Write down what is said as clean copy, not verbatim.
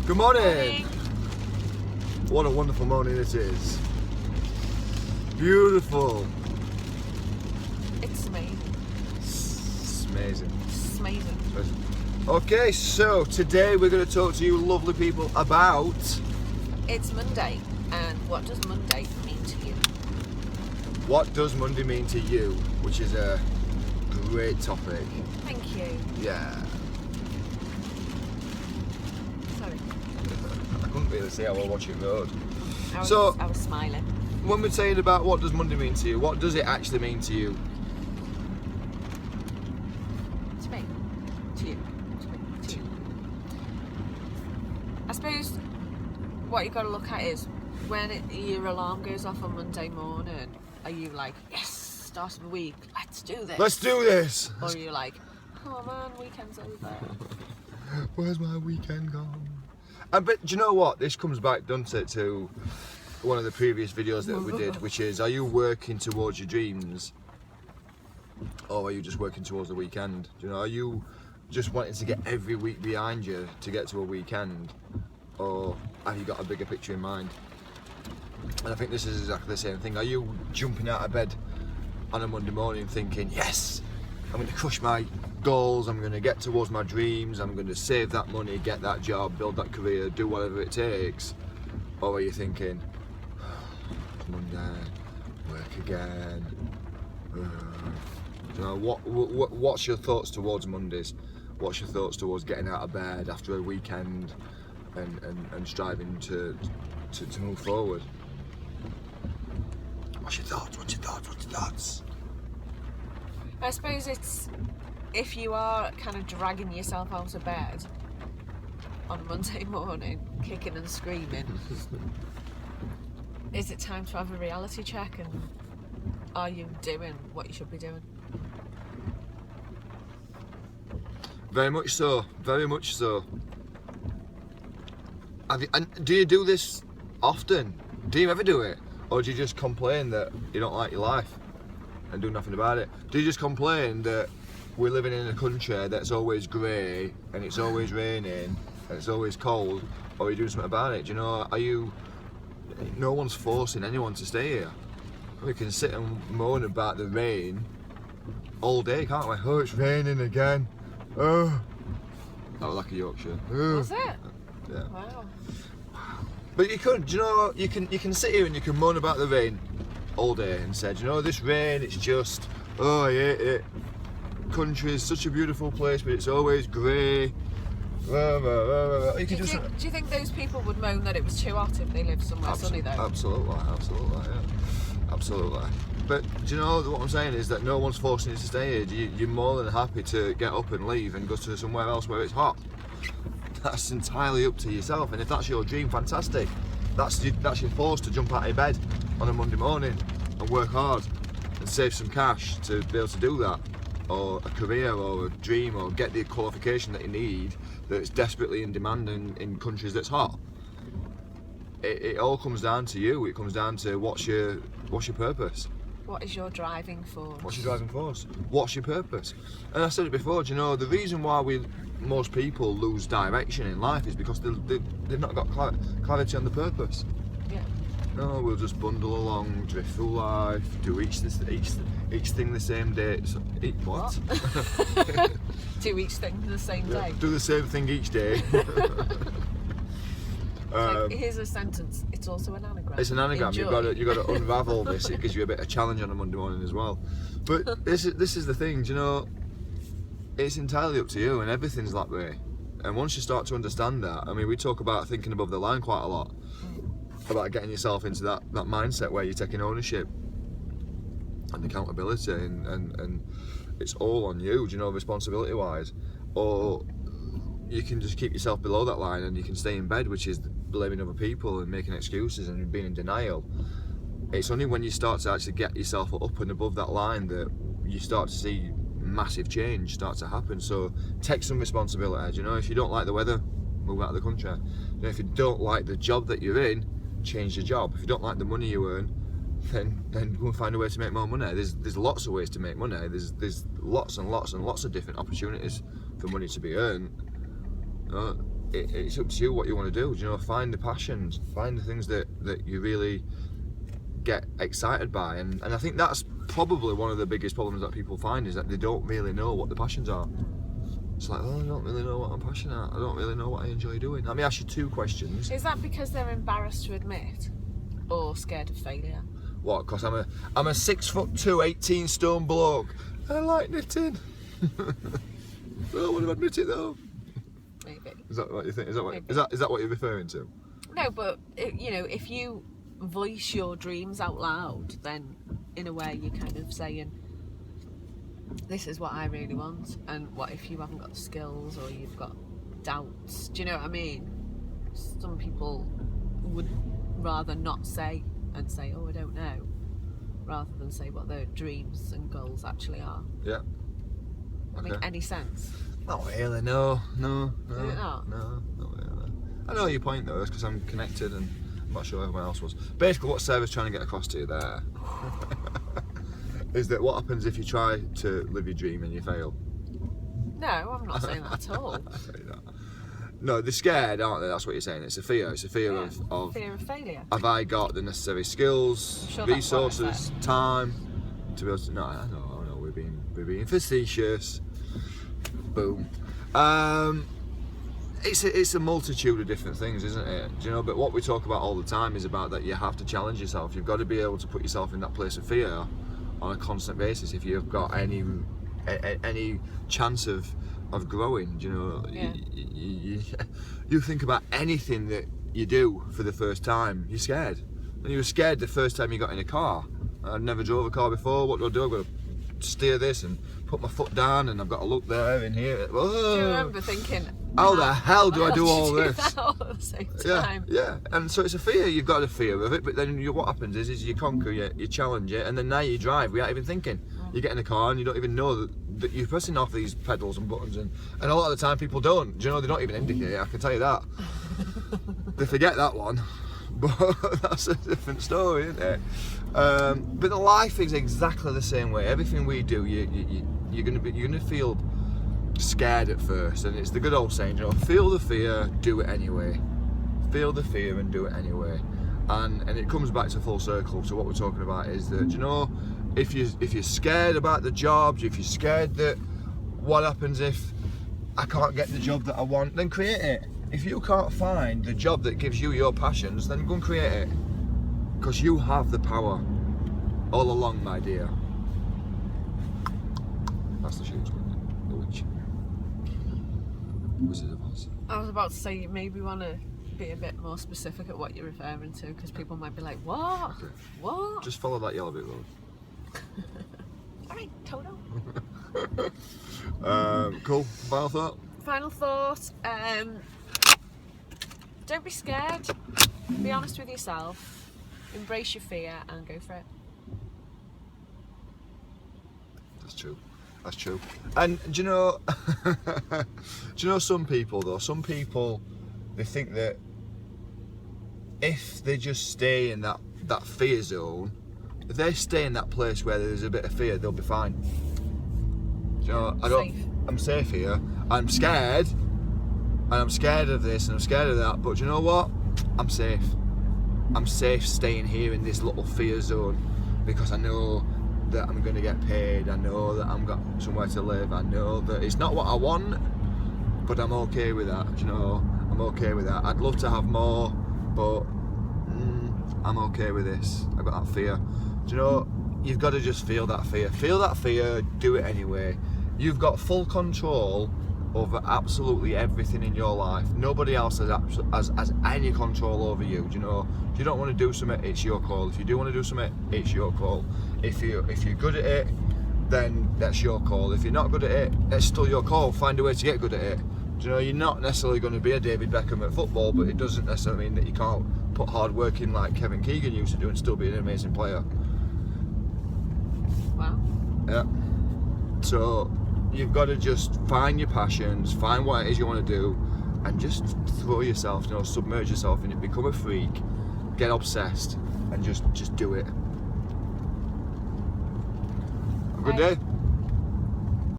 Good morning. What a wonderful morning it is. Beautiful. It's amazing. It's amazing. It's amazing. Okay, so today we're going to talk to you lovely people about... It's Monday, and what does Monday mean to you? What does Monday mean to you? Which is a great topic. Thank you. Yeah. Sorry. I couldn't really see how I watch it road. I was smiling. When we're saying about what does Monday mean to you, what does it actually mean to you? To me. To you. To me. To you. I suppose what you've got to look at is when your alarm goes off on Monday morning, are you like, yes, start of the week, let's do this? Let's do this! Or are you like, oh man, weekend's over. Where's my weekend gone? But do you know what? This comes back, doesn't it, to one of the previous videos that we did, which is, are you working towards your dreams? Or are you just working towards the weekend? Do you know, are you just wanting to get every week behind you to get to a weekend? Or have you got a bigger picture in mind? And I think this is exactly the same thing. Are you jumping out of bed on a Monday morning thinking, yes, I'm going to crush my goals, I'm going to get towards my dreams, I'm going to save that money, get that job, build that career, do whatever it takes? Or are you thinking, it's Monday, work again? You know, what's your thoughts towards Mondays? What's your thoughts towards getting out of bed after a weekend and striving to move forward? What's your thoughts? I suppose it's if you are kind of dragging yourself out of bed on a Monday morning, kicking and screaming, is it time to have a reality check, and are you doing what you should be doing? Very much so. And do you do this often? Do you ever do it? Or do you just complain that you don't like your life and do nothing about it? Do you just complain that we're living in a country that's always grey and it's always raining and it's always cold? Or are you doing something about it? Do you know, no one's forcing anyone to stay here. We can sit and moan about the rain all day, can't we? Oh, it's raining again. Oh. That was like a Yorkshire. Oh. Was it? Yeah. Wow. But you could, you know, you can sit here and you can moan about the rain all day and say, you know, this rain, it's just, oh, I hate it. Country is such a beautiful place, but it's always grey. Do you think those people would moan that it was too hot if they lived somewhere sunny though? Absolutely, yeah. Absolutely. But do you know what I'm saying is that no one's forcing you to stay here. You're more than happy to get up and leave and go to somewhere else where it's hot. That's entirely up to yourself, and if that's your dream, fantastic. That's your force to jump out of bed on a Monday morning and work hard and save some cash to be able to do that, or a career or a dream, or get the qualification that you need that's desperately in demand in countries that's hot. It all comes down to you. It comes down to what's your purpose. What is your driving force? What's your driving force? What's your purpose? And I said it before, do you know, the reason why most people lose direction in life is because they've not got clarity on the purpose. Yeah. No, we'll just bundle along, drift through life, do each thing the same day. So, what? Do each thing the same day. Do the same thing each day. Here's a sentence. It's also an anagram. It's an anagram. Enjoy. You've got to unravel this. It gives you a bit of challenge on a Monday morning as well. But this is the thing. Do you know? It's entirely up to you, and everything's that way. And once you start to understand that, I mean, we talk about thinking above the line quite a lot, about getting yourself into that mindset where you're taking ownership and accountability, and it's all on you. Do you know, responsibility wise, or you can just keep yourself below that line and you can stay in bed, which is blaming other people and making excuses and being in denial. It's only when you start to actually get yourself up and above that line that you start to see massive change start to happen. So take some responsibility. You know, if you don't like the weather, move out of the country. You know, if you don't like the job that you're in, change the job. If you don't like the money you earn, then go and find a way to make more money. There's lots of ways to make money. There's lots and lots and lots of different opportunities for money to be earned. it's up to you what you want to do. You know, find the passions, find the things that you really get excited by, and I think that's probably one of the biggest problems that people find, is that they don't really know what the passions are. It's like, oh, I don't really know what I'm passionate at. I don't really know what I enjoy doing. Let me ask you 2 questions. Is that because they're embarrassed to admit, or scared of failure? What? Because I'm a 6'2", 18 stone bloke. I like knitting. I don't want to admit it though. Maybe. Is that what you think? Is that what? Maybe. Is that what you're referring to? No, but you know, if you voice your dreams out loud, then in a way you're kind of saying, this is what I really want. And what if you haven't got the skills, or you've got doubts? Do you know what I mean? Some people would rather not say, and say, oh, I don't know, rather than say what their dreams and goals actually are. Yeah. Does that make any sense? Not really, no. Is it not? No, not really. I know your point though, it's because I'm connected and I'm not sure everyone else was. Basically what Sarah's trying to get across to you there is that what happens if you try to live your dream and you fail? No, I'm not saying that at all. I say that. No, they're scared, aren't they? That's what you're saying. It's a fear. It's a fear of fear of failure. have I got the necessary skills, Sure, that's what I resources, time to be able to? No, I know. We're being facetious. Boom. It's a multitude of different things, isn't it? Do you know? But what we talk about all the time is about that you have to challenge yourself. You've got to be able to put yourself in that place of fear on a constant basis if you've got any chance of growing. Do you know? Yeah. You think about anything that you do for the first time, you're scared. And you were scared the first time you got in a car. I'd never drove a car before. What do? I've got to steer this and put my foot down, and I've got to look there and here. Whoa. Do you remember thinking, how the hell do I do all this? this? All at the same time. Yeah. And so it's a fear. You've got a fear of it, but then what happens is you conquer it, you challenge it, and then now you drive without even thinking. You get in a car and you don't even know that you're pressing off these pedals and buttons, and a lot of the time people don't. Do you know, they don't even indicate. I can tell you that. They forget that one, but that's a different story, isn't it? But the life is exactly the same way. Everything we do, you're gonna feel scared at first, and it's the good old saying, you know, feel the fear, do it anyway. Feel the fear and do it anyway. And it comes back to full circle. So what we're talking about is that, you know, if you're scared about the jobs, if you're scared that what happens if I can't get the job that I want, then create it. If you can't find the job that gives you your passions, then go and create it. Because you have the power all along, my dear. That's the shoes, the witch. Wizard of Oz. I was about to say, you maybe want to be a bit more specific at what you're referring to, because people might be like, what? Okay. What? Just follow that yellow bit road. Alright, Toto. Cool. Final thought? Final thought, don't be scared. Be honest with yourself. Embrace your fear and go for it. That's true. That's true. And do you know, some people though, they think that if they just stay in that fear zone, if they stay in that place where there's a bit of fear, they'll be fine. Do you know, I'm safe here. I'm scared, and I'm scared of this, and I'm scared of that. But do you know what? I'm safe. I'm safe staying here in this little fear zone because I know that I'm going to get paid. I know that I've got somewhere to live. I know that it's not what I want, but I'm okay with that. Do you know, I'm okay with that. I'd love to have more, but I'm okay with this. I've got that fear. Do you know, you've got to just feel that fear. Feel that fear, do it anyway. You've got full control over absolutely everything in your life. Nobody else has any control over you. Do you know, if you don't want to do something, it's your call. If you do want to do something, it's your call. If you're good at it, then that's your call. If you're not good at it, it's still your call. Find a way to get good at it. Do you know, you're not necessarily going to be a David Beckham at football, but it doesn't necessarily mean that you can't put hard work in like Kevin Keegan used to do and still be an amazing player. Wow. Yeah. So you've got to just find your passions, find what it is you want to do, and just throw yourself, you know, submerge yourself in it, become a freak, get obsessed, and just do it. Have a good day.